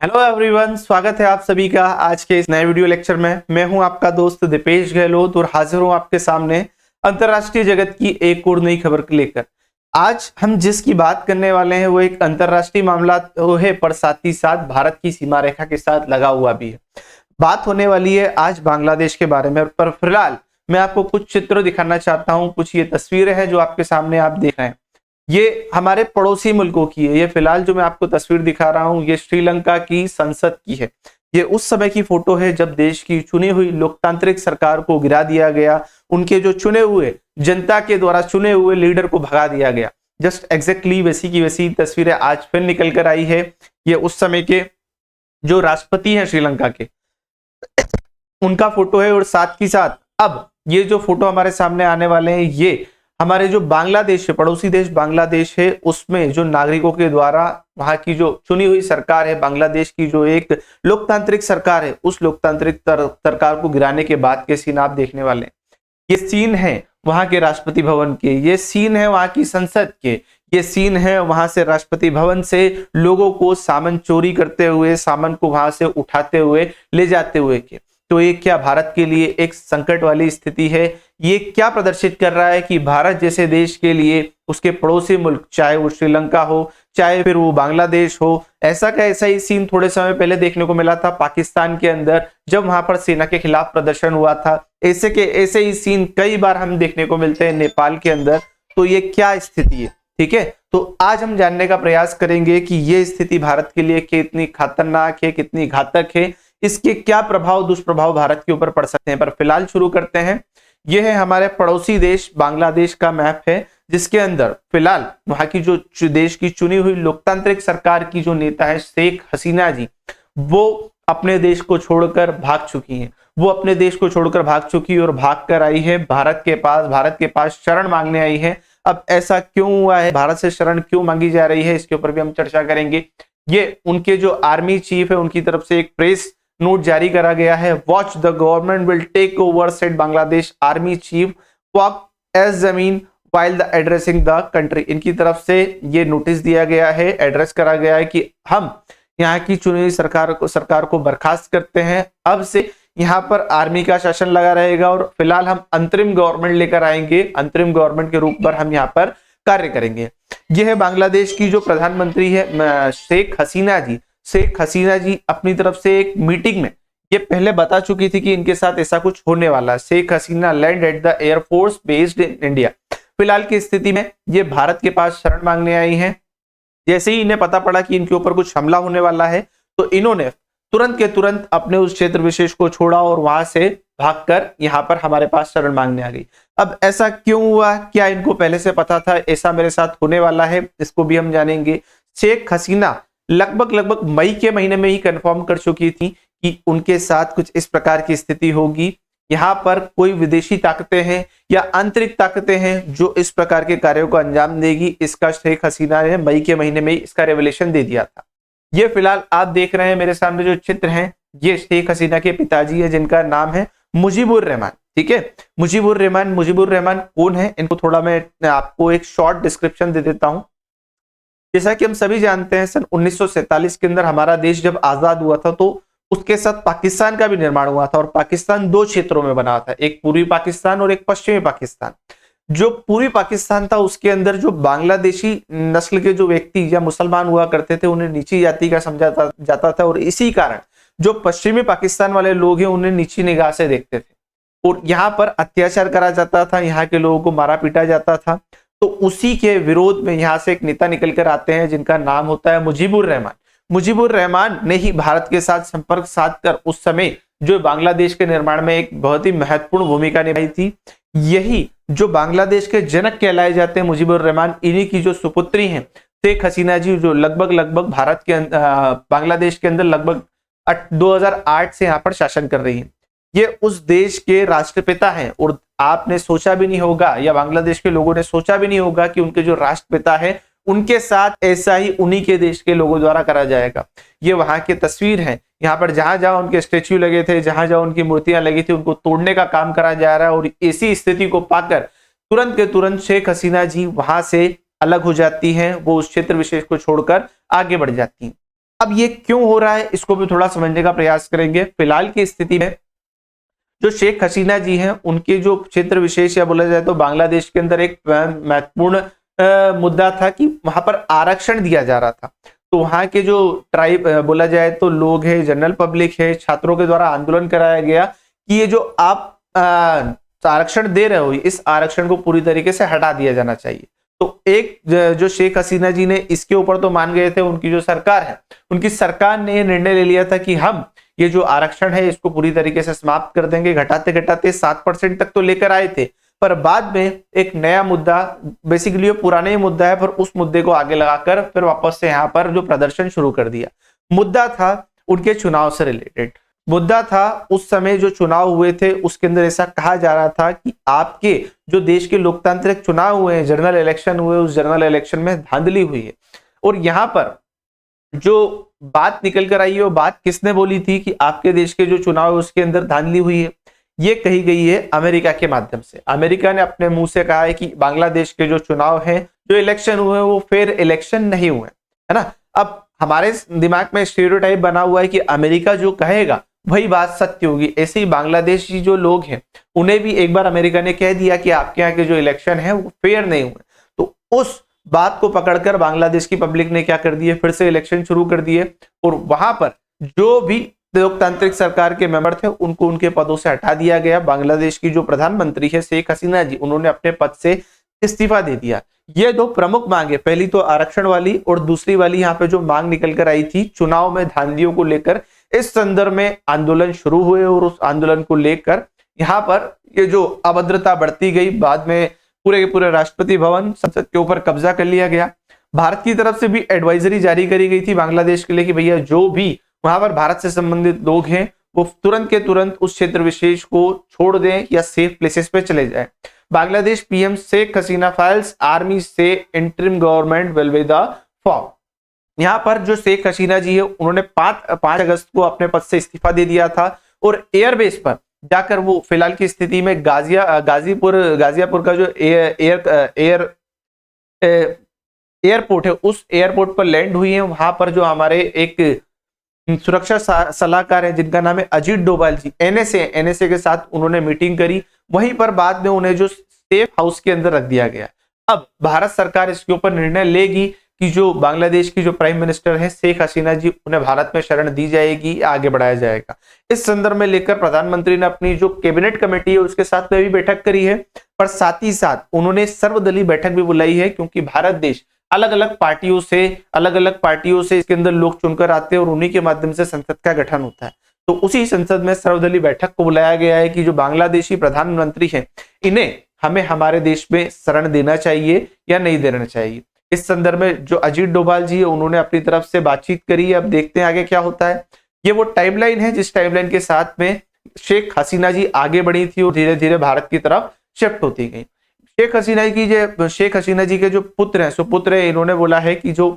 Hello everyone, स्वागत है आप सभी का आज के इस नए वीडियो लेक्चर में। मैं हूं आपका दोस्त दीपेश गहलोत और हाजिर हूं आपके सामने अंतरराष्ट्रीय जगत की एक और नई खबर लेकर। आज हम जिसकी बात करने वाले हैं वो एक अंतरराष्ट्रीय मामला तो है, पर साथ ही साथ भारत की सीमा रेखा के साथ लगा हुआ भी है। बात होने वाली है आज बांग्लादेश के बारे में, पर फिलहाल मैं आपको कुछ चित्र दिखाना चाहता हूँ। कुछ ये तस्वीरें हैं जो आपके सामने आप देख रहे हैं, ये हमारे पड़ोसी मुल्कों की है। ये फिलहाल जो मैं आपको तस्वीर दिखा रहा हूं ये श्रीलंका की संसद की है। ये उस समय की फोटो है जब देश की चुनी हुई लोकतांत्रिक सरकार को गिरा दिया गया, उनके जो चुने हुए जनता के द्वारा चुने हुए लीडर को भगा दिया गया। जस्ट एग्जैक्टली वैसी की वैसी तस्वीरें आज फिर निकल कर आई है। ये उस समय के जो राष्ट्रपति हैं श्रीलंका के, उनका फोटो है। और साथ ही साथ अब ये जो फोटो हमारे सामने आने वाले हैं ये हमारे जो बांग्लादेश है, पड़ोसी देश बांग्लादेश है, उसमें जो नागरिकों के द्वारा वहां की जो चुनी हुई सरकार है, बांग्लादेश की जो एक लोकतांत्रिक सरकार है, उस लोकतांत्रिक सरकार को गिराने के बाद के सीन आप देखने वाले हैं। ये सीन है वहां के राष्ट्रपति भवन के, ये सीन है वहां की संसद के, ये सीन है वहां से राष्ट्रपति भवन से लोगों को सामान चोरी करते हुए, सामान को वहां से उठाते हुए ले जाते हुए के। तो ये क्या भारत के लिए एक संकट वाली स्थिति है? ये क्या प्रदर्शित कर रहा है कि भारत जैसे देश के लिए उसके पड़ोसी मुल्क, चाहे वो श्रीलंका हो, चाहे फिर वो बांग्लादेश हो, ऐसा का ऐसा ही सीन थोड़े समय पहले देखने को मिला था पाकिस्तान के अंदर, जब वहां पर सेना के खिलाफ प्रदर्शन हुआ था। ऐसे के ऐसे ही सीन कई बार हम देखने को मिलते हैं नेपाल के अंदर। तो ये क्या स्थिति है? ठीक है, तो आज हम जानने का प्रयास करेंगे कि ये स्थिति भारत के लिए कितनी खतरनाक है, कितनी घातक है, इसके क्या प्रभाव दुष्प्रभाव भारत के ऊपर पड़ सकते हैं। पर फिलहाल शुरू करते हैं। यह है हमारे पड़ोसी देश बांग्लादेश का मैप है, जिसके अंदर फिलहाल वहां की जो देश की चुनी हुई लोकतांत्रिक सरकार की जो नेता है शेख हसीना जी, वो अपने देश को छोड़कर भाग चुकी हैं। वो अपने देश को छोड़कर भाग चुकी और भाग कर आई है भारत के पास शरण मांगने आई है। अब ऐसा क्यों हुआ है, भारत से शरण क्यों मांगी जा रही है, इसके ऊपर भी हम चर्चा करेंगे। ये उनके जो आर्मी चीफ है उनकी तरफ से एक प्रेस नोट जारी करा गया है। Watch the government will take over said Bangladesh army chief Waker uz Zaman while the addressing the country. इनकी तरफ से ये नोटिस दिया गया है, एड्रेस करा गया है कि हम यहाँ की चुनी हुई सरकार को बर्खास्त करते हैं। अब से यहाँ पर आर्मी का शासन लगा रहेगा और फिलहाल हम अंतरिम गवर्नमेंट लेकर आएंगे, अंतरिम गवर्नमेंट के रूप पर हम यहाँ पर कार्य करेंगे। यह है बांग्लादेश की जो प्रधानमंत्री है शेख हसीना जी। शेख हसीना जी अपनी तरफ से एक मीटिंग में ये पहले बता चुकी थी कि इनके साथ ऐसा कुछ होने वाला है। Sheikh Hasina land at the air force based in India. फिलहाल की स्थिति में ये भारत के पास शरण मांगने आई हैं। जैसे ही इन्हें पता पड़ा कि इनके ऊपर कुछ हमला होने वाला है तो इन्होंने तुरंत के तुरंत अपने उस क्षेत्र विशेष को छोड़ा और वहां से भागकर यहाँ पर हमारे पास शरण मांगने आ गई। अब ऐसा क्यों हुआ, क्या इनको पहले से पता था ऐसा मेरे साथ होने वाला है, इसको भी हम जानेंगे। शेख हसीना लगभग मई के महीने में ही कंफर्म कर चुकी थी कि उनके साथ कुछ इस प्रकार की स्थिति होगी। यहाँ पर कोई विदेशी ताकतें हैं या आंतरिक ताकतें हैं जो इस प्रकार के कार्यों को अंजाम देगी। इसका शेख हसीना ने मई के महीने में ही इसका रेवलेशन दे दिया था। ये फिलहाल आप देख रहे हैं मेरे सामने जो चित्र हैं, ये शेख हसीना के पिताजी है जिनका नाम है मुजीबुर रहमान। ठीक है, मुजीबुर रहमान कौन है, इनको थोड़ा मैं आपको एक शॉर्ट डिस्क्रिप्शन दे देता हूं। जैसा कि हम सभी जानते हैं सन 1947 के अंदर हमारा देश जब आजाद हुआ था तो उसके साथ पाकिस्तान का भी निर्माण हुआ था और पाकिस्तान दो क्षेत्रों में बना था, एक पूर्वी पाकिस्तान और एक पश्चिमी पाकिस्तान। जो पूर्वी पाकिस्तान था उसके अंदर जो बांग्लादेशी नस्ल के जो व्यक्ति या मुसलमान हुआ करते थे उन्हें नीची जाति का समझा जाता था और इसी कारण जो पश्चिमी पाकिस्तान वाले लोग हैं उन्हें नीची निगाह से देखते थे और यहाँ पर अत्याचार करा जाता था, यहाँ के लोगों को मारा पीटा जाता था। तो उसी के विरोध में यहाँ से एक नेता निकल कर आते हैं जिनका नाम होता है मुजीबुर रहमान। मुजीबुर रहमान ने ही भारत के साथ संपर्क साधकर उस समय जो बांग्लादेश के निर्माण में एक बहुत ही महत्वपूर्ण भूमिका निभाई थी। यही जो बांग्लादेश के जनक कहलाए जाते हैं मुजीबुर रहमान, इन्हीं की जो सुपुत्री हैं शेख हसीना जी, जो लगभग भारत के बांग्लादेश के अंदर लगभग 2008 से यहाँ पर शासन कर रही है। ये उस देश के राष्ट्रपिता हैं और आपने सोचा भी नहीं होगा या बांग्लादेश के लोगों ने सोचा भी नहीं होगा कि उनके जो राष्ट्रपिता है उनके साथ ऐसा ही उन्हीं के देश के लोगों द्वारा करा जाएगा। ये वहां की तस्वीर है, यहाँ पर जहां जहां उनके स्टेच्यू लगे थे, जहां जहां उनकी मूर्तियां लगी थी, उनको तोड़ने का काम करा जा रहा है। और इसी स्थिति को पाकर तुरंत के तुरंत शेख हसीना जी वहां से अलग हो जाती हैं, वो उस क्षेत्र विशेष को छोड़कर आगे बढ़ जाती हैं। अब ये क्यों हो रहा है इसको भी थोड़ा समझने का प्रयास करेंगे। फिलहाल की स्थिति में जो शेख हसीना जी हैं उनके जो क्षेत्र विशेष या बोला जाए तो बांग्लादेश के अंदर एक महत्वपूर्ण मुद्दा था कि वहां पर आरक्षण दिया जा रहा था। तो वहां के जो ट्राइब बोला जाए तो लोग है, जनरल पब्लिक है, छात्रों के द्वारा आंदोलन कराया गया कि ये जो आप आरक्षण दे रहे हो इस आरक्षण को पूरी तरीके से हटा दिया जाना चाहिए। तो एक जो शेख हसीना जी ने इसके ऊपर तो मान गए थे, उनकी जो सरकार है उनकी सरकार ने यह निर्णय ले लिया था कि हम ये जो आरक्षण है इसको पूरी तरीके से समाप्त कर देंगे। घटाते घटाते 7% तक तो लेकर आए थे, पर बाद में एक नया मुद्दा, बेसिकली पुराना ही मुद्दा है पर उस मुद्दे को आगे लगाकर फिर वापस से यहाँ पर जो प्रदर्शन शुरू कर दिया। मुद्दा था उनके चुनाव से रिलेटेड मुद्दा था। उस समय जो चुनाव हुए थे उसके अंदर ऐसा कहा जा रहा था कि आपके जो देश के लोकतांत्रिक चुनाव हुए हैं, जनरल इलेक्शन हुए, उस जनरल इलेक्शन में धांधली हुई है। और यहाँ पर जो बात निकल कर आई है वो बात किसने बोली थी कि आपके देश के जो चुनाव है उसके अंदर धांधली हुई है, ये कही गई है अमेरिका के माध्यम से। अमेरिका ने अपने मुंह से कहा है कि बांग्लादेश के जो चुनाव हैं, जो इलेक्शन हुए वो फेयर इलेक्शन नहीं हुए, है ना। अब हमारे दिमाग में स्टीरियोटाइप बना हुआ है कि अमेरिका जो कहेगा वही बात सत्य होगी। ऐसे ही बांग्लादेशी जो लोग हैं उन्हें भी एक बार अमेरिका ने कह दिया कि आपके यहाँ के जो इलेक्शन है वो फेयर नहीं हुए। तो उस बात को पकड़कर बांग्लादेश की पब्लिक ने क्या कर दिए, फिर से इलेक्शन शुरू कर दिए और वहां पर जो भी लोकतांत्रिक सरकार के मेंबर थे उनको उनके पदों से हटा दिया गया। बांग्लादेश की जो प्रधानमंत्री है शेख हसीना जी, उन्होंने अपने पद से इस्तीफा दे दिया। ये दो प्रमुख मांगे, पहली तो आरक्षण वाली और दूसरी वाली यहाँ पे जो मांग निकल कर आई थी चुनाव में धांधलियों को लेकर, इस संदर्भ में आंदोलन शुरू हुए और उस आंदोलन को लेकर यहाँ पर ये जो अभद्रता बढ़ती गई। बाद में पूरे के पूरे राष्ट्रपति भवन, संसद के ऊपर कब्जा कर लिया गया। भारत की तरफ से भी एडवाइजरी जारी करी गई थी बांग्लादेश के लिए कि भैया जो भी वहां पर भारत से संबंधित लोग हैं वो तुरंत के तुरंत उस क्षेत्र विशेष को छोड़ दें या सेफ प्लेसेस पे चले जाएं। Bangladesh PM Sheikh Hasina files army से interim government will be the form. यहाँ पर जो शेख हसीना जी है उन्होंने 5 अगस्त को अपने पद से इस्तीफा दे दिया था और एयरबेस पर जाकर वो फिलहाल की स्थिति में गाजियापुर का जो एयरपोर्ट है उस एयरपोर्ट पर लैंड हुई है। वहां पर जो हमारे एक सुरक्षा सलाहकार है जिनका नाम है अजीत डोभाल जी, एनएसए के साथ उन्होंने मीटिंग करी। वहीं पर बाद में उन्हें जो सेफ हाउस के अंदर रख दिया गया। अब भारत सरकार इसके ऊपर निर्णय लेगी कि जो बांग्लादेश की जो प्राइम मिनिस्टर है शेख हसीना जी, उन्हें भारत में शरण दी जाएगी, आगे बढ़ाया जाएगा। इस संदर्भ में लेकर प्रधानमंत्री ने अपनी जो कैबिनेट कमेटी है उसके साथ में भी बैठक करी है, पर साथ ही साथ उन्होंने सर्वदलीय बैठक भी बुलाई है क्योंकि भारत देश अलग अलग पार्टियों से इसके अंदर लोग चुनकर आते हैं और उन्हीं के माध्यम से संसद का गठन होता है। तो उसी संसद में सर्वदलीय बैठक को बुलाया गया है कि जो बांग्लादेशी प्रधानमंत्री हैं इन्हें हमें हमारे देश में शरण देना चाहिए या नहीं देना चाहिए। इस संदर्भ में जो अजीत डोभाल जी है उन्होंने अपनी तरफ से बातचीत करी। अब देखते हैं आगे क्या होता है। ये वो टाइमलाइन है जिस टाइमलाइन के साथ में शेख हसीना जी आगे बढ़ी थी और धीरे धीरे भारत की तरफ शिफ्ट होती गई। शेख हसीना जी के जो पुत्र हैं सुपुत्र है, इन्होंने बोला है कि जो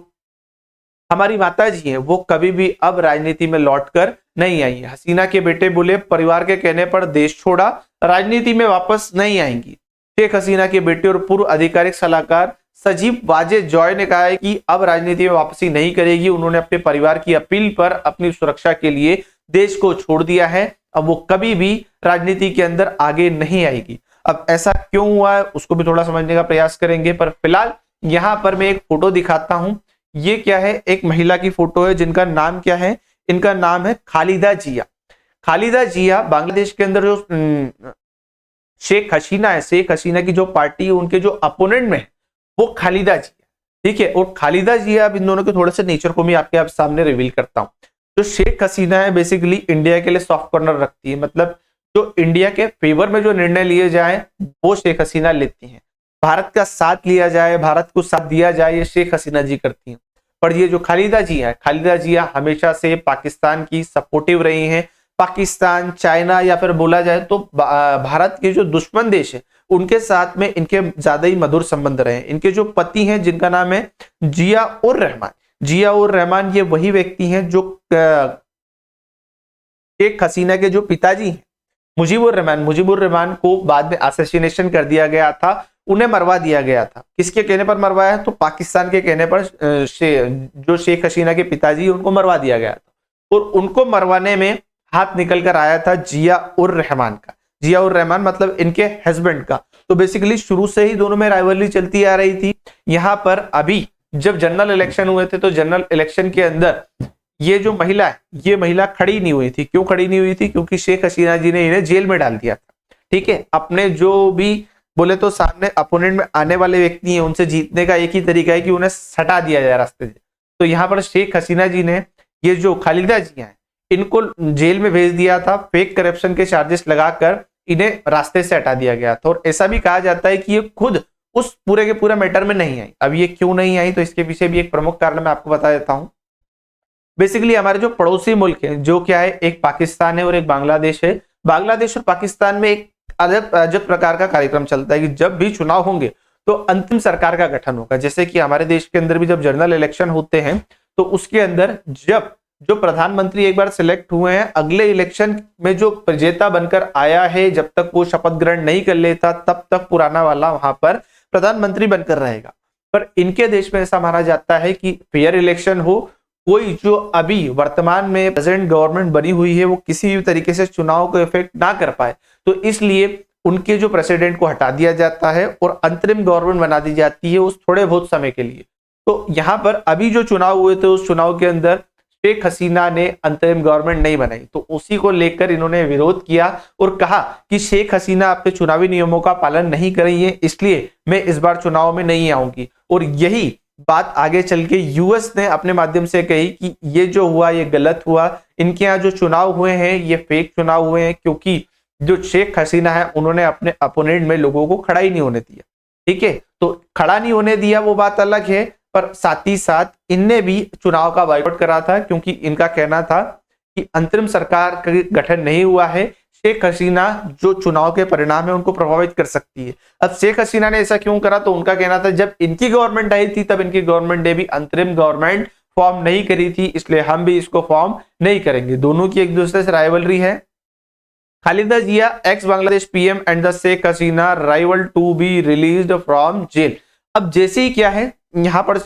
हमारी माता जी हैं वो कभी भी अब राजनीति में लौटकर नहीं आई है। हसीना के बेटे बोले परिवार के कहने पर देश छोड़ा, राजनीति में वापस नहीं आएंगी। शेख हसीना के बेटे और पूर्व आधिकारिक सलाहकार सजीव वाजेद जॉय ने कहा है कि अब राजनीति में वापसी नहीं करेगी। उन्होंने अपने परिवार की अपील पर अपनी सुरक्षा के लिए देश को छोड़ दिया है। अब वो कभी भी राजनीति के अंदर आगे नहीं आएगी। अब ऐसा क्यों हुआ है उसको भी थोड़ा समझने का प्रयास करेंगे, पर फिलहाल यहां पर मैं एक फोटो दिखाता हूं। ये क्या है, एक महिला की फोटो है जिनका नाम क्या है, इनका नाम है खालिदा जिया। खालिदा जिया बांग्लादेश के अंदर जो शेख हसीना है, शेख हसीना की जो पार्टी है उनके जो अपोनेंट में वो खालिदा जिया, ठीक है। और खालिदा जिया, अब इन दोनों के थोड़े से नेचर को मैं आपके सामने रिवील करता हूं। जो शेख हसीना है बेसिकली इंडिया के लिए सॉफ्ट कॉर्नर रखती है, मतलब जो इंडिया के फेवर में जो निर्णय लिए जाए वो शेख हसीना लेती हैं। भारत का साथ लिया जाए, भारत को साथ दिया जाए, ये शेख हसीना जी करती हैं। पर ये जो खालिदा जी है, खालिदा जिया हमेशा से पाकिस्तान की सपोर्टिव रही हैं। पाकिस्तान, चाइना या फिर बोला जाए तो भारत के जो दुश्मन देश है उनके साथ में इनके ज्यादा ही मधुर संबंध रहे। इनके जो पति हैं जिनका नाम है जिया उर रहमान, ये वही व्यक्ति हैं जो शेख हसीना के जो पिताजी हैं मुजीबुर रहमान को बाद में असैसिनेशन कर दिया गया था। उन्हें मरवा दिया गया था। किसके कहने पर मरवाया? तो पाकिस्तान के कहने पर जो शेख हसीना के पिताजी उनको मरवा दिया गया था। और उनको मरवाने में हाथ निकल कर आया था जिया उर रहमान का। जिया उर रहमान मतलब इनके हस्बैंड का। तो बेसिकली शुरू से ही दोनों में राइवलरी चलती आ रही थी। यहाँ पर अभी जब जनरल इलेक्शन हुए थे तो जनरल इलेक्शन के अंदर ये जो महिला है, ये महिला खड़ी नहीं हुई थी। क्यों खड़ी नहीं हुई थी? क्योंकि शेख हसीना जी ने इन्हें जेल में डाल दिया था। ठीक है, अपने जो भी बोले तो सामने अपोनेंट में आने वाले व्यक्ति हैं उनसे जीतने का एक ही तरीका है कि उन्हें हटा दिया जाए रास्ते से। तो यहाँ पर शेख हसीना जी ने ये जो खालिदा जी हैं इनको जेल में भेज दिया था। फेक करप्शन के चार्जेस लगाकर इन्हें रास्ते से हटा दिया गया था। और ऐसा भी कहा जाता है कि ये खुद उस पूरे के पूरे मैटर में नहीं आई। अब ये क्यों नहीं आई तो इसके पीछे भी एक प्रमुख कारण मैं आपको बता देता हूं। बेसिकली हमारे जो पड़ोसी मुल्क है, जो क्या है, एक पाकिस्तान है और एक बांग्लादेश है। बांग्लादेश और पाकिस्तान में एक अजब प्रकार का कार्यक्रम चलता है कि जब भी चुनाव होंगे तो अंतिम सरकार का गठन होगा। जैसे कि हमारे देश के अंदर भी जब जनरल इलेक्शन होते हैं तो उसके अंदर जब जो प्रधानमंत्री एक बार सिलेक्ट हुए हैं, अगले इलेक्शन में जो विजेता बनकर आया है जब तक वो शपथ ग्रहण नहीं कर लेता तब तक पुराना वाला वहां पर प्रधानमंत्री बनकर रहेगा। पर इनके देश में ऐसा माना जाता है कि फेयर इलेक्शन हो, कोई जो अभी वर्तमान में प्रेजेंट गवर्नमेंट बनी हुई है वो किसी भी तरीके से चुनाव को इफेक्ट ना कर पाए, तो इसलिए उनके जो प्रेसिडेंट को हटा दिया जाता है और अंतरिम गवर्नमेंट बना दी जाती है उस थोड़े बहुत समय के लिए। तो यहाँ पर अभी जो चुनाव हुए थे उस चुनाव के अंदर शेख हसीना ने अंतरिम गवर्नमेंट नहीं बनाई, तो उसी को लेकर इन्होंने विरोध किया और कहा कि शेख हसीना अपने चुनावी नियमों का पालन नहीं कर रही है, इसलिए मैं इस बार चुनाव में नहीं आऊंगी। और यही बात आगे चल के यूएस ने अपने माध्यम से कही कि ये जो हुआ ये गलत हुआ, इनके यहाँ जो चुनाव हुए हैं ये फेक चुनाव हुए हैं, क्योंकि जो शेख हसीना है उन्होंने अपने अपोनेंट में लोगों को खड़ा ही नहीं होने दिया। ठीक है, तो खड़ा नहीं होने दिया वो बात अलग है, पर साथ ही साथ इनने भी चुनाव का बायकॉट करा था, क्योंकि इनका कहना था कि अंतरिम सरकार का गठन नहीं हुआ है, शेख हसीना जो चुनाव के परिणाम है उनको प्रभावित कर सकती है। अब शेख हसीना ने ऐसा क्यों करा, तो उनका कहना था जब इनकी गवर्नमेंट आई थी तब इनकी गवर्नमेंट ने भी अंतरिम गवर्नमेंट फॉर्म नहीं करी थी, इसलिए हम भी इसको फॉर्म नहीं करेंगे। दोनों की एक दूसरे से राइवलरी है। Khaleda Zia ex Bangladesh PM and the Sheikh Hasina rival to be released from jail. अब जैसे ही क्या है, यहाँ पर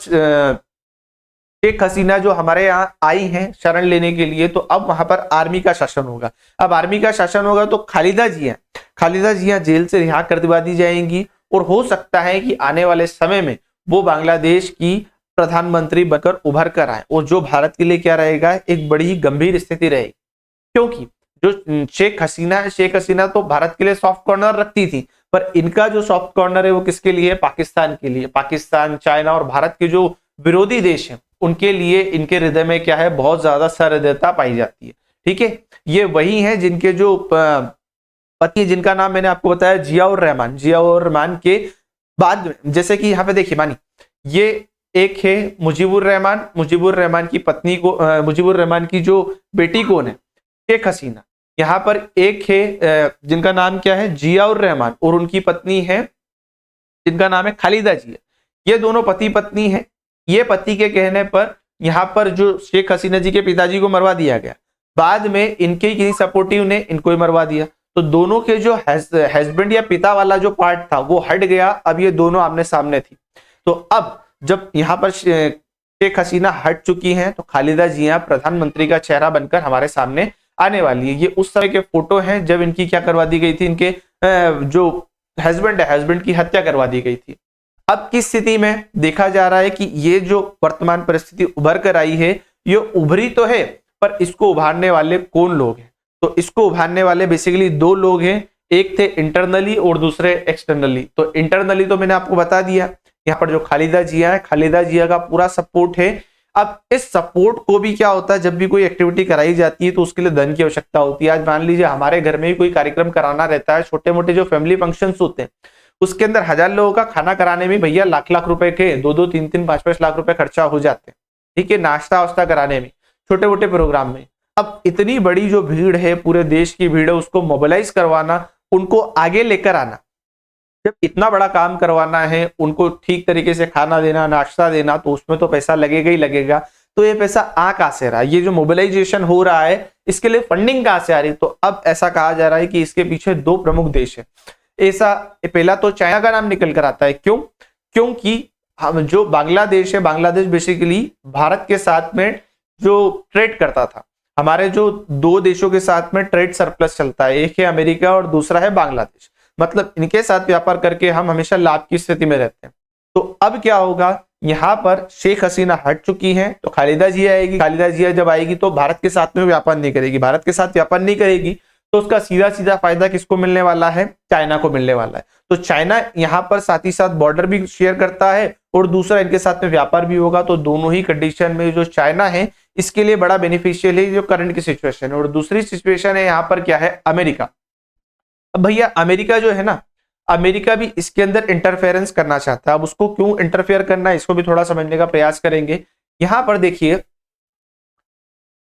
शेख हसीना जो हमारे यहाँ आई हैं शरण लेने के लिए, तो अब वहां पर आर्मी का शासन होगा। अब आर्मी का शासन होगा तो खालिदा जिया जेल से रिहा कर दिवा दी जाएंगी और हो सकता है कि आने वाले समय में वो बांग्लादेश की प्रधानमंत्री बनकर उभर कर आए, और जो भारत के लिए क्या रहेगा, एक बड़ी ही गंभीर स्थिति रहेगी। क्योंकि जो शेख हसीना तो भारत के लिए सॉफ्ट कॉर्नर रखती थी, पर इनका जो सॉफ्ट कॉर्नर है वो किसके लिए? पाकिस्तान के लिए। पाकिस्तान, चाइना और भारत के जो विरोधी देश हैं उनके लिए इनके हृदय में क्या है, बहुत ज्यादा सहृदयता पाई जाती है। ठीक है, ये वही हैं जिनके जो पति, जिनका नाम मैंने आपको बताया जिया उर रहमान के बाद में, जैसे कि यहाँ पे देखिए मानी, ये एक है मुजीबुर रहमान की पत्नी को, मुजीबुर रहमान की जो बेटी कौन है? शेख हसीना। यहाँ पर एक है जिनका नाम क्या है, जिया उर रहमान, और उनकी पत्नी है जिनका नाम है खालिदा जिया। ये दोनों पति पत्नी हैं। ये पति के कहने पर यहाँ पर जो शेख हसीना जी के पिताजी को मरवा दिया गया, बाद में इनके किसी सपोर्टिव ने इनको ही मरवा दिया, तो दोनों के जो हस्बैंड या पिता वाला जो पार्ट था वो हट गया। अब ये दोनों आमने सामने थी। तो अब जब यहाँ पर शेख हसीना हट चुकी हैं तो खालिदा जिया प्रधानमंत्री का चेहरा बनकर हमारे सामने आने वाली है। ये उस समय के फोटो हैं जब इनकी क्या करवा दी गई थी, इनके जो हस्बैंड की हत्या करवा दी गई थी। अब किस स्थिति में देखा जा रहा है कि ये जो वर्तमान परिस्थिति उभर कर आई है, ये उभरी तो है, पर इसको उभारने वाले कौन लोग हैं? तो इसको उभारने वाले बेसिकली दो लोग हैं, एक थे इंटरनली और दूसरे एक्सटर्नली। तो इंटरनली तो मैंने आपको बता दिया, यहाँ पर जो खालिदा जिया है, खालिदा जिया का पूरा सपोर्ट है। अब इस सपोर्ट को भी क्या होता है, जब भी कोई एक्टिविटी कराई जाती है तो उसके लिए धन की आवश्यकता होती है। आज मान लीजिए हमारे घर में भी कोई कार्यक्रम कराना रहता है, छोटे मोटे जो फैमिली फंक्शंस होते हैं उसके अंदर 1000 लोगों का खाना कराने में भैया लाख रुपए के 2-2, 3-3, 5-5 लाख रुपए खर्चा हो जाते हैं। ठीक है, नाश्ता वास्ता कराने में, छोटे मोटे प्रोग्राम में। अब इतनी बड़ी जो भीड़ है, पूरे देश की भीड़ है, उसको मोबिलाइज करवाना, उनको आगे लेकर आना, जब इतना बड़ा काम करवाना है, उनको ठीक तरीके से खाना देना, नाश्ता देना, तो उसमें तो पैसा लगेगा ही लगेगा। तो ये पैसा आ कहां से रहा है? ये जो मोबिलाइजेशन हो रहा है इसके लिए फंडिंग कहां से आ रही है? तो अब ऐसा कहा जा रहा है कि इसके पीछे दो प्रमुख देश है। ऐसा पहला तो चाइना का नाम निकल कर आता है। क्यों? क्योंकि हम जो बांग्लादेश है, बांग्लादेश बेसिकली भारत के साथ में जो ट्रेड करता था, हमारे जो दो देशों के साथ में ट्रेड सरप्लस चलता है, एक है अमेरिका और दूसरा है बांग्लादेश, मतलब इनके साथ व्यापार करके हम हमेशा लाभ की स्थिति में रहते हैं। तो अब क्या होगा, यहाँ पर शेख हसीना हट चुकी हैं तो खालिदा जिया आएगी। खालिदा जिया जब आएगी तो भारत के साथ में व्यापार नहीं करेगी, भारत के साथ व्यापार नहीं करेगी तो उसका सीधा सीधा फायदा किसको मिलने वाला है? चाइना को मिलने वाला है। तो चाइना यहाँ पर साथ ही साथ बॉर्डर भी शेयर करता है और दूसरा इनके साथ में व्यापार भी होगा। तो दोनों ही कंडीशन में जो चाइना है इसके लिए बड़ा बेनिफिशियल है जो करंट की सिचुएशन है। और दूसरी सिचुएशन है यहाँ पर क्या है? अमेरिका। अब भैया अमेरिका जो है ना, अमेरिका भी इसके अंदर इंटरफेरेंस करना चाहता है। अब उसको क्यों इंटरफेयर करना है इसको भी थोड़ा समझने का प्रयास करेंगे। यहां पर देखिए,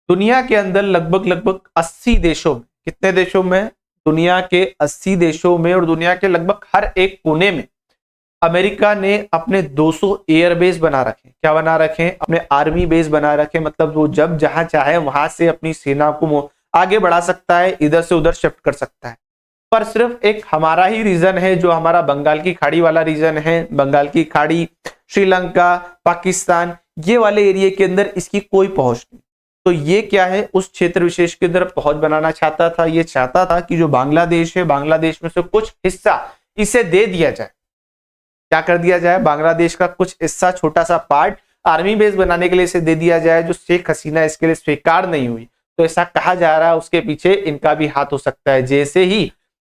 दुनिया के अंदर लगभग 80 देशों में, कितने देशों में? दुनिया के 80 देशों में और दुनिया के लगभग हर एक कोने में अमेरिका ने अपने 200 एयरबेस बना रखे। क्या बना रखे? अपने आर्मी बेस बना रखे। मतलब वो जब जहां चाहे वहां से अपनी सेना को आगे बढ़ा सकता है, इधर से उधर शिफ्ट कर सकता है। पर सिर्फ एक हमारा ही रीजन है जो हमारा बंगाल की खाड़ी वाला रीजन है, बंगाल की खाड़ी, श्रीलंका, पाकिस्तान, ये वाले एरिया के अंदर इसकी कोई पहुंच नहीं। तो ये क्या है, उस क्षेत्र विशेष के अंदर पहुंच बनाना चाहता था। ये चाहता था कि जो बांग्लादेश है, बांग्लादेश में से कुछ हिस्सा इसे दे दिया जाए। क्या कर दिया जाए? बांग्लादेश का कुछ हिस्सा, छोटा सा पार्ट आर्मी बेस बनाने के लिए इसे दे दिया जाए, जो शेख हसीना इसके लिए स्वीकार नहीं हुई। तो ऐसा कहा जा रहा है उसके पीछे इनका भी हाथ हो सकता है। जैसे ही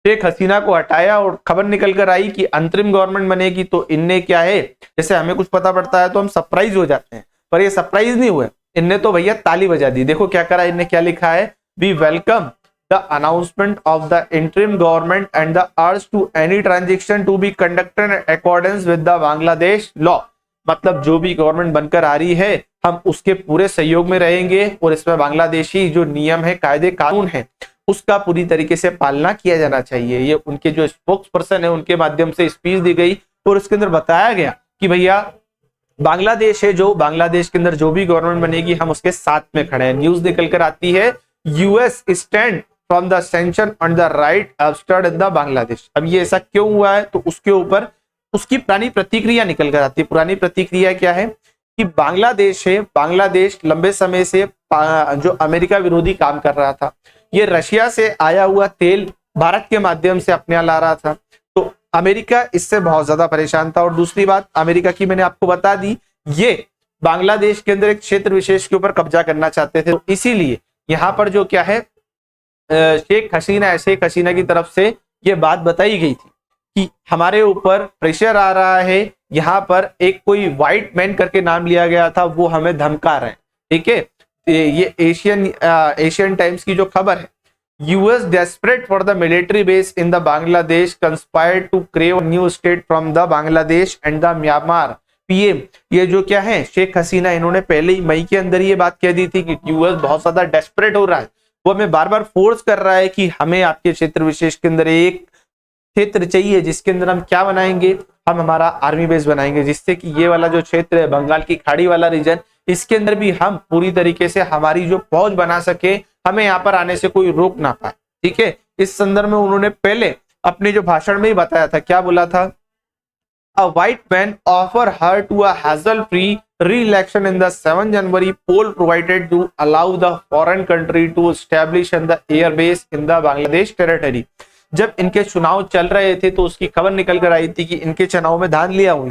शेख हसीना को हटाया और खबर निकल कर आई कि अंतरिम गवर्नमेंट बनेगी, तो इनने क्या है, जैसे हमें कुछ पता पड़ता है तो हम सरप्राइज हो जाते हैं, पर ये सरप्राइज नहीं हुए, इनने तो भैया ताली बजा दी। देखो क्या करा इनने, क्या लिखा है? We welcome the announcement of the interim government and the urge to any transaction to be conducted in accordance with the Bangladesh law. मतलब जो भी गवर्नमेंट बनकर आ रही है हम उसके पूरे सहयोग में रहेंगे और इसमें बांग्लादेशी जो नियम है, कायदे कानून है, उसका पूरी तरीके से पालना किया जाना चाहिए। ये उनके जो स्पोक्स पर्सन है उनके माध्यम से स्पीच दी गई और उसके अंदर बताया गया कि भैया बांग्लादेश है, जो बांग्लादेश के अंदर जो भी गवर्नमेंट बनेगी हम उसके साथ में खड़े हैं। न्यूज निकल कर आती है, US stand from the sanction on the right upstart in the Bangladesh. अब ये ऐसा क्यों हुआ है, तो उसके ऊपर उसकी पुरानी प्रतिक्रिया निकल कर आती है। पुरानी प्रतिक्रिया क्या है कि बांग्लादेश है, बांग्लादेश लंबे समय से जो अमेरिका विरोधी काम कर रहा था, ये रशिया से आया हुआ तेल भारत के माध्यम से अपने यहाँ ला रहा था, तो अमेरिका इससे बहुत ज्यादा परेशान था। और दूसरी बात अमेरिका की मैंने आपको बता दी, ये बांग्लादेश के अंदर एक क्षेत्र विशेष के ऊपर कब्जा करना चाहते थे। तो इसीलिए यहाँ पर जो क्या है, शेख हसीना की तरफ से ये बात बताई गई थी कि हमारे ऊपर प्रेशर आ रहा है। यहाँ पर एक कोई व्हाइट मैन करके नाम लिया गया था, वो हमें धमका रहे हैं। ठीक है, ये एशियन टाइम्स की जो खबर है, US desperate for the military base in the Bangladesh conspired to crave new state from the Bangladesh and the Myanmar PM. ये जो क्या है, शेख हसीना, इन्होंने पहले ही मई के अंदर ये बात कह दी थी कि यूएस बहुत ज्यादा डेस्परेट हो रहा है, वो हमें बार बार फोर्स कर रहा है कि हमें आपके क्षेत्र विशेष के अंदर एक क्षेत्र चाहिए जिसके अंदर हम क्या बनाएंगे, हम हमारा आर्मी बेस बनाएंगे, जिससे कि ये वाला जो क्षेत्र है, बंगाल की खाड़ी वाला रीजन, इसके अंदर भी हम पूरी तरीके से हमारी जो पहुंच बना सके, हमें यहाँ पर आने से कोई रोक ना पाए। ठीक है, इस संदर्भ में उन्होंने पहले अपने जो भाषण में ही बताया था, क्या बोला था? A white man offer her to a hassle-free re-election in the 7 January poll provided to allow the foreign country to establish the air base in the Bangladesh territory। जब इनके चुनाव चल रहे थे तो उसकी खबर निकल कर आई थी कि इनके चुनाव में धांधलियां लिया हुई,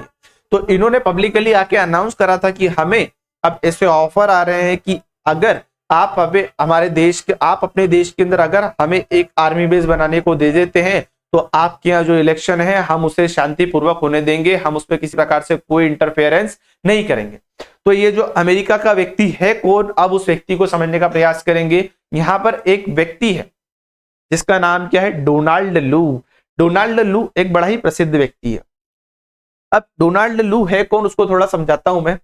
तो इन्होंने पब्लिकली आके अनाउंस करा था कि हमें अब ऐसे ऑफर आ रहे हैं कि अगर आप अभी हमारे देश के, आप अपने देश के अंदर अगर हमें एक आर्मी बेस बनाने को दे देते हैं तो आपके यहाँ जो इलेक्शन है हम उसे शांतिपूर्वक होने देंगे, हम उसमें किसी प्रकार से कोई इंटरफेरेंस नहीं करेंगे। तो ये जो अमेरिका का व्यक्ति है कौन, अब उस व्यक्ति को समझने का प्रयास करेंगे। यहाँ पर एक व्यक्ति है जिसका नाम क्या है, डोनाल्ड लू। डोनाल्ड लू एक बड़ा ही प्रसिद्ध व्यक्ति है। अब डोनाल्ड लू है कौन, उसको थोड़ा समझाता हूं मैं।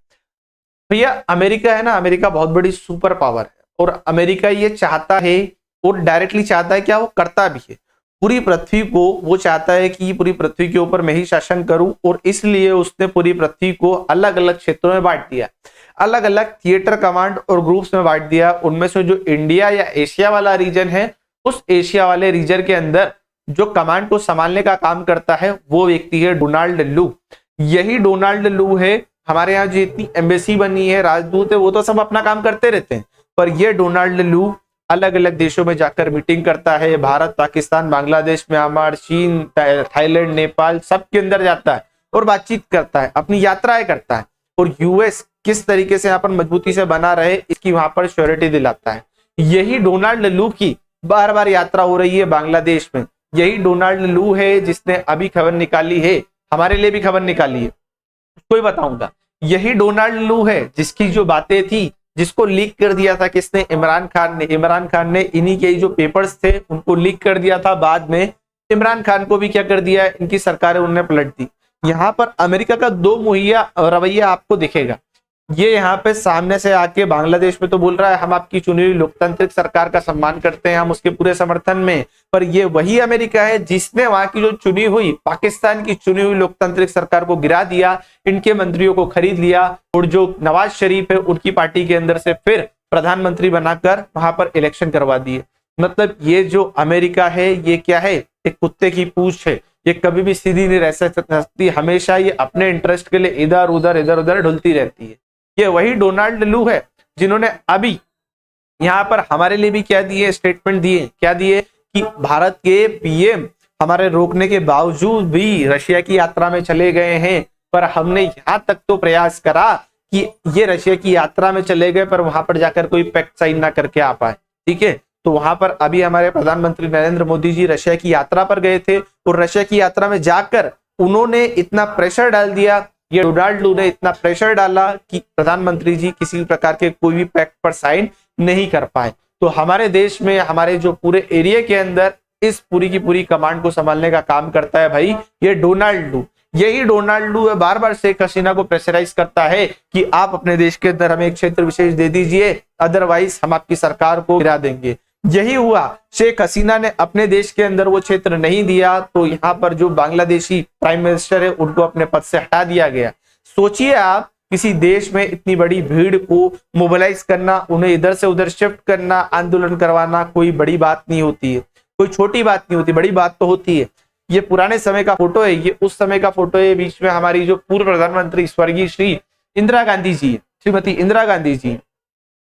भैया अमेरिका है ना, अमेरिका बहुत बड़ी सुपर पावर है और अमेरिका ये चाहता है और डायरेक्टली चाहता है, क्या वो करता भी है, पूरी पृथ्वी को वो चाहता है कि पूरी पृथ्वी के ऊपर मैं ही शासन करूं, और इसलिए उसने पूरी पृथ्वी को अलग अलग क्षेत्रों में बांट दिया, अलग अलग थिएटर कमांड और ग्रुप्स में बांट दिया। उनमें से जो इंडिया या एशिया वाला रीजन है, उस एशिया वाले रीजन के अंदर जो कमांड को संभालने का काम करता है वो व्यक्ति है डोनाल्ड लू। यही डोनाल्ड लू है, हमारे यहाँ जितनी एम्बेसी बनी है, राजदूत है, वो तो सब अपना काम करते रहते हैं, पर ये डोनाल्ड लू अलग अलग देशों में जाकर मीटिंग करता है। भारत, पाकिस्तान, बांग्लादेश, म्यांमार, चीन, थाईलैंड, नेपाल, सबके अंदर जाता है और बातचीत करता है, अपनी यात्राएं करता है और यूएस किस तरीके से यहाँ पर मजबूती से बना रहे इसकी वहां पर श्योरिटी दिलाता है। यही डोनाल्ड लू की बार बार यात्रा हो रही है बांग्लादेश में। यही डोनाल्ड लू है जिसने अभी खबर निकाली है, हमारे लिए भी खबर निकाली है, उसको ही बताऊंगा। यही डोनाल्ड लू है जिसकी जो बातें थी, जिसको लीक कर दिया था किसने, इमरान खान ने इन्हीं के जो पेपर्स थे उनको लीक कर दिया था। बाद में इमरान खान को भी क्या कर दिया, इनकी सरकारें उन्होंने पलट दी। यहाँ पर अमेरिका का दो मुहैया रवैया आपको दिखेगा। ये यहाँ पे सामने से आके बांग्लादेश में तो बोल रहा है हम आपकी चुनी हुई लोकतांत्रिक सरकार का सम्मान करते हैं, हम उसके पूरे समर्थन में, पर ये वही अमेरिका है जिसने वहां की जो चुनी हुई, पाकिस्तान की चुनी हुई लोकतांत्रिक सरकार को गिरा दिया, इनके मंत्रियों को खरीद लिया और जो नवाज शरीफ है उनकी पार्टी के अंदर से फिर प्रधानमंत्री बनाकर वहां पर इलेक्शन करवा दिए। मतलब ये जो अमेरिका है ये क्या है, एक कुत्ते की पूंछ है, ये कभी भी सीधी नहीं रह सकती, हमेशा ये अपने इंटरेस्ट के लिए इधर उधर ढुलती रहती है। ये वही डोनाल्ड लू है जिन्होंने अभी यहाँ पर हमारे लिए भी क्या दिए, स्टेटमेंट दिए, क्या दिए कि भारत के पीएम हमारे रोकने के बावजूद भी रशिया की यात्रा में चले गए हैं, पर हमने यहां तक तो प्रयास करा कि ये रशिया की यात्रा में चले गए पर वहां पर जाकर कोई पैक्ट साइन ना करके आ पाए। ठीक है, तो वहां पर अभी हमारे प्रधानमंत्री नरेंद्र मोदी जी रशिया की यात्रा पर गए थे और रशिया की यात्रा में जाकर उन्होंने इतना प्रेशर डाल दिया, ये डोनाल्ड लू ने इतना प्रेशर डाला कि प्रधानमंत्री जी किसी प्रकार के कोई भी पैक्ट पर साइन नहीं कर पाए। तो हमारे देश में, हमारे जो पूरे एरिया के अंदर इस पूरी की पूरी कमांड को संभालने का काम करता है भाई ये डोनाल्ड लू। यही डोनाल्ड लू है बार बार शेख हसीना को प्रेशराइज करता है कि आप अपने देश के अंदर हमें एक क्षेत्र विशेष दे दीजिए, अदरवाइज हम आपकी सरकार को गिरा देंगे। यही हुआ, शेख हसीना ने अपने देश के अंदर वो क्षेत्र नहीं दिया तो यहाँ पर जो बांग्लादेशी प्राइम मिनिस्टर है उनको अपने पद से हटा दिया गया। सोचिए आप, किसी देश में इतनी बड़ी भीड़ को मोबिलाइज करना, उन्हें इधर से उधर शिफ्ट करना, आंदोलन करवाना कोई बड़ी बात नहीं होती है, कोई छोटी बात नहीं होती, बड़ी बात तो होती है। ये पुराने समय का फोटो है, ये उस समय का फोटो है, बीच में हमारी जो पूर्व प्रधानमंत्री स्वर्गीय श्री इंदिरा गांधी जी, श्रीमती इंदिरा गांधी जी,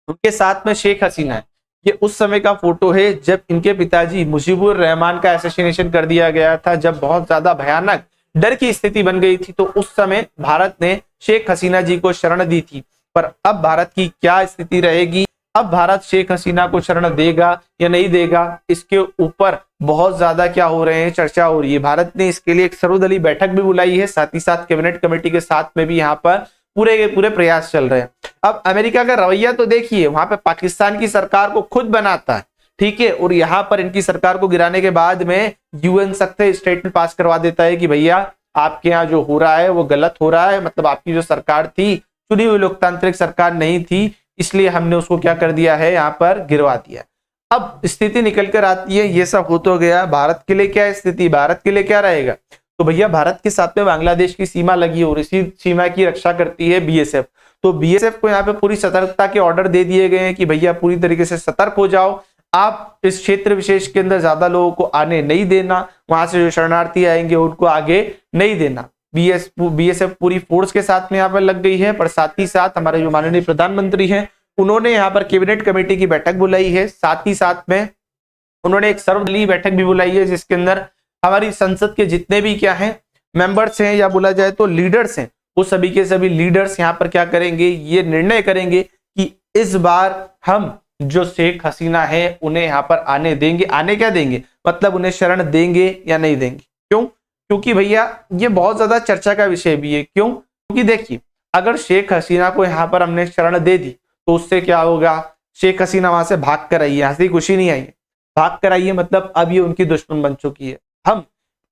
उनके साथ में शेख हसीना है। ये उस समय का फोटो है जब इनके पिताजी मुजीबुर रहमान का असैसिनेशन कर दिया गया था, जब बहुत ज्यादा भयानक डर की स्थिति बन गई थी, तो उस समय भारत ने शेख हसीना जी को शरण दी थी। पर अब भारत की क्या स्थिति रहेगी, अब भारत शेख हसीना को शरण देगा या नहीं देगा, इसके ऊपर बहुत ज्यादा क्या हो रहे हैं, चर्चा हो रही है। भारत ने इसके लिए एक सर्वदलीय बैठक भी बुलाई है, साथ ही साथ कैबिनेट कमेटी के साथ में भी यहाँ पर पूरे के पूरे प्रयास चल रहे हैं। अब अमेरिका का रवैया तो देखिए, वहां पे पाकिस्तान की सरकार को खुद बनाता है, ठीक है, और यहाँ पर इनकी सरकार को गिराने के बाद में यूएन सख्त स्टेटमेंट पास करवा देता है कि भैया आपके यहाँ जो हो रहा है वो गलत हो रहा है, मतलब आपकी जो सरकार थी चुनी हुई लोकतांत्रिक सरकार नहीं थी, इसलिए हमने उसको क्या कर दिया है, यहाँ पर गिरवा दिया। अब स्थिति निकल कर आती है, ये सब हो तो गया, भारत के लिए क्या स्थिति, भारत के लिए क्या रहेगा, तो भैया भारत के साथ में बांग्लादेश की सीमा लगी और इसी सीमा की रक्षा करती है बीएसएफ। तो बीएसएफ को यहाँ पे पूरी सतर्कता के ऑर्डर दे दिए गए हैं कि भैया पूरी तरीके से सतर्क हो जाओ, आप इस क्षेत्र विशेष के अंदर ज्यादा लोगों को आने नहीं देना, वहां से जो शरणार्थी आएंगे उनको आगे नहीं देना। बीएसएफ पूरी फोर्स के साथ में यहाँ पर लग गई है, पर साथ ही साथ हमारे जो माननीय प्रधानमंत्री हैं उन्होंने यहाँ पर कैबिनेट कमेटी की बैठक बुलाई है, साथ ही साथ में उन्होंने एक सर्वदलीय बैठक भी बुलाई है जिसके अंदर हमारी संसद के जितने भी क्या हैं मेंबर्स हैं या बोला जाए तो लीडर्स हैं, वो सभी के सभी लीडर्स यहाँ पर क्या करेंगे, ये निर्णय करेंगे कि इस बार हम जो शेख हसीना है उन्हें यहाँ पर आने देंगे, आने क्या देंगे, मतलब उन्हें शरण देंगे या नहीं देंगे। क्यों? क्योंकि भैया ये बहुत ज्यादा चर्चा का विषय भी है। क्यों? क्योंकि देखिए अगर शेख हसीना को यहाँ पर हमने शरण दे दी तो उससे क्या होगा, शेख हसीना वहां से भाग कर आई है, हंसी खुशी नहीं आई है, भाग कर आई है, मतलब अब ये उनकी दुश्मन बन चुकी है। हम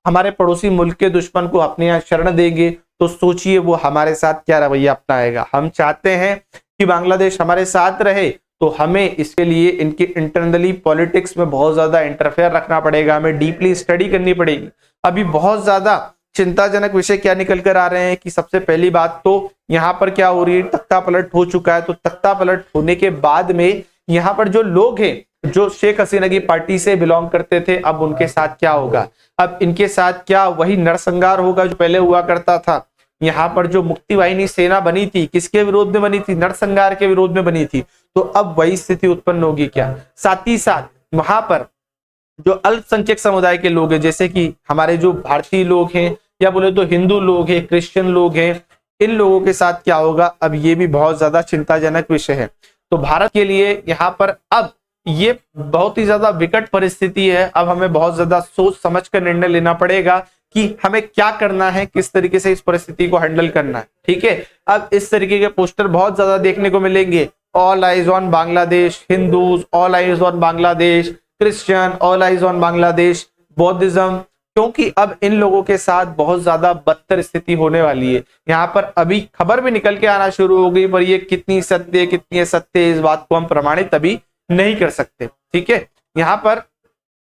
हमारे पड़ोसी मुल्क के दुश्मन को अपने यहाँ शरण देंगे तो सोचिए वो हमारे साथ क्या रवैया अपनाएगा। हम चाहते हैं कि बांग्लादेश हमारे साथ रहे तो हमें इसके लिए इनके इंटरनली पॉलिटिक्स में बहुत ज्यादा इंटरफेयर रखना पड़ेगा, हमें डीपली स्टडी करनी पड़ेगी। अभी बहुत ज्यादा चिंताजनक विषय क्या निकल कर आ रहे हैं कि सबसे पहली बात तो यहाँ पर क्या हो रही है, तख्ता पलट हो चुका है। तो तख्ता पलट होने के बाद में यहाँ पर जो लोग हैं जो शेख हसीना की पार्टी से बिलोंग करते थे, अब उनके साथ क्या होगा? अब इनके साथ क्या वही नरसंहार होगा जो पहले हुआ करता था? यहाँ पर जो मुक्ति वाहिनी सेना बनी थी, किसके विरोध में बनी थी? नरसंहार के विरोध में बनी थी। तो अब वही स्थिति उत्पन्न होगी क्या? साथ ही साथ वहां पर जो अल्पसंख्यक समुदाय के लोग हैं, जैसे कि हमारे जो भारतीय लोग हैं या बोले तो हिंदू लोग हैं, क्रिश्चियन लोग हैं, इन लोगों के साथ क्या होगा? अब ये भी बहुत ज्यादा चिंताजनक विषय है। तो भारत के लिए यहाँ पर अब ये बहुत ही ज्यादा विकट परिस्थिति है। अब हमें बहुत ज्यादा सोच समझ कर निर्णय लेना पड़ेगा कि हमें क्या करना है, किस तरीके से इस परिस्थिति को हैंडल करना है। ठीक है, अब इस तरीके के पोस्टर बहुत ज्यादा देखने को मिलेंगे। All eyes on Bangladesh, Hindus all eyes on Bangladesh, Christian all eyes on Bangladesh, बौद्धिज्म, क्योंकि अब इन लोगों के साथ बहुत ज्यादा बदतर स्थिति होने वाली है। यहाँ पर अभी खबर भी निकल के आना शुरू हो गई, पर ये कितनी सत्य कितनी असत्य, इस बात को हम प्रमाणित अभी नहीं कर सकते। ठीक है, यहाँ पर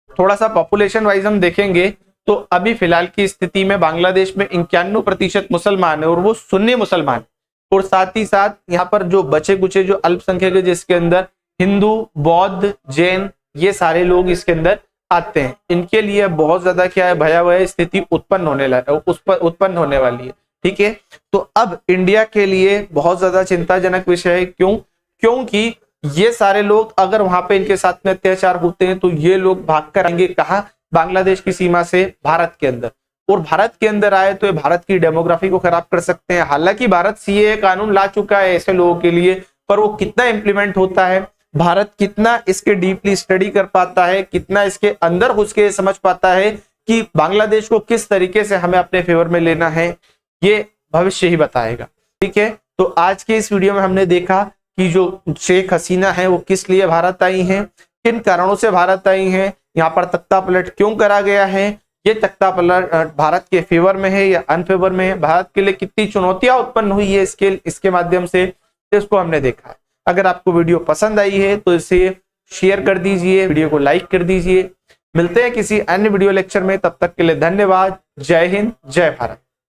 थोड़ा सा पॉपुलेशन वाइज हम देखेंगे तो अभी फिलहाल की स्थिति में बांग्लादेश में 91% मुसलमान है और वो सुन्नी मुसलमान, और साथ ही साथ यहाँ पर जो बचे कुचे जो अल्पसंख्यक है, जिसके अंदर हिंदू, बौद्ध, जैन, ये सारे लोग इसके अंदर आते हैं। इनके लिए बहुत ज्यादा क्या है, भयावह स्थिति उत्पन्न होने वाली है। ठीक है, तो अब इंडिया के लिए बहुत ज्यादा चिंताजनक विषय है। क्यों? क्योंकि ये सारे लोग अगर वहां पे इनके साथ में अत्याचार होते हैं तो ये लोग भाग कर आएंगे कहाँ? बांग्लादेश की सीमा से भारत के अंदर, और भारत के अंदर आए तो ये भारत की डेमोग्राफी को खराब कर सकते हैं। हालांकि भारत सीएए कानून ला चुका है ऐसे लोगों के लिए, पर वो कितना इंप्लीमेंट होता है, भारत कितना इसके डीपली स्टडी कर पाता है, कितना इसके अंदर घुस के समझ पाता है कि बांग्लादेश को किस तरीके से हमें अपने फेवर में लेना है, ये भविष्य ही बताएगा। ठीक है, तो आज के इस वीडियो में हमने देखा कि जो शेख हसीना है वो किस लिए भारत आई हैं, किन कारणों से भारत आई हैं, यहाँ पर तख्ता पलट क्यों करा गया है, ये तख्ता पलट भारत के फेवर में है या अनफेवर में है, भारत के लिए कितनी चुनौतियां उत्पन्न हुई है इसके माध्यम से, इसको हमने देखा है। अगर आपको वीडियो पसंद आई है तो इसे शेयर कर दीजिए, वीडियो को लाइक कर दीजिए। मिलते हैं किसी अन्य वीडियो लेक्चर में, तब तक के लिए धन्यवाद। जय हिंद, जय भारत।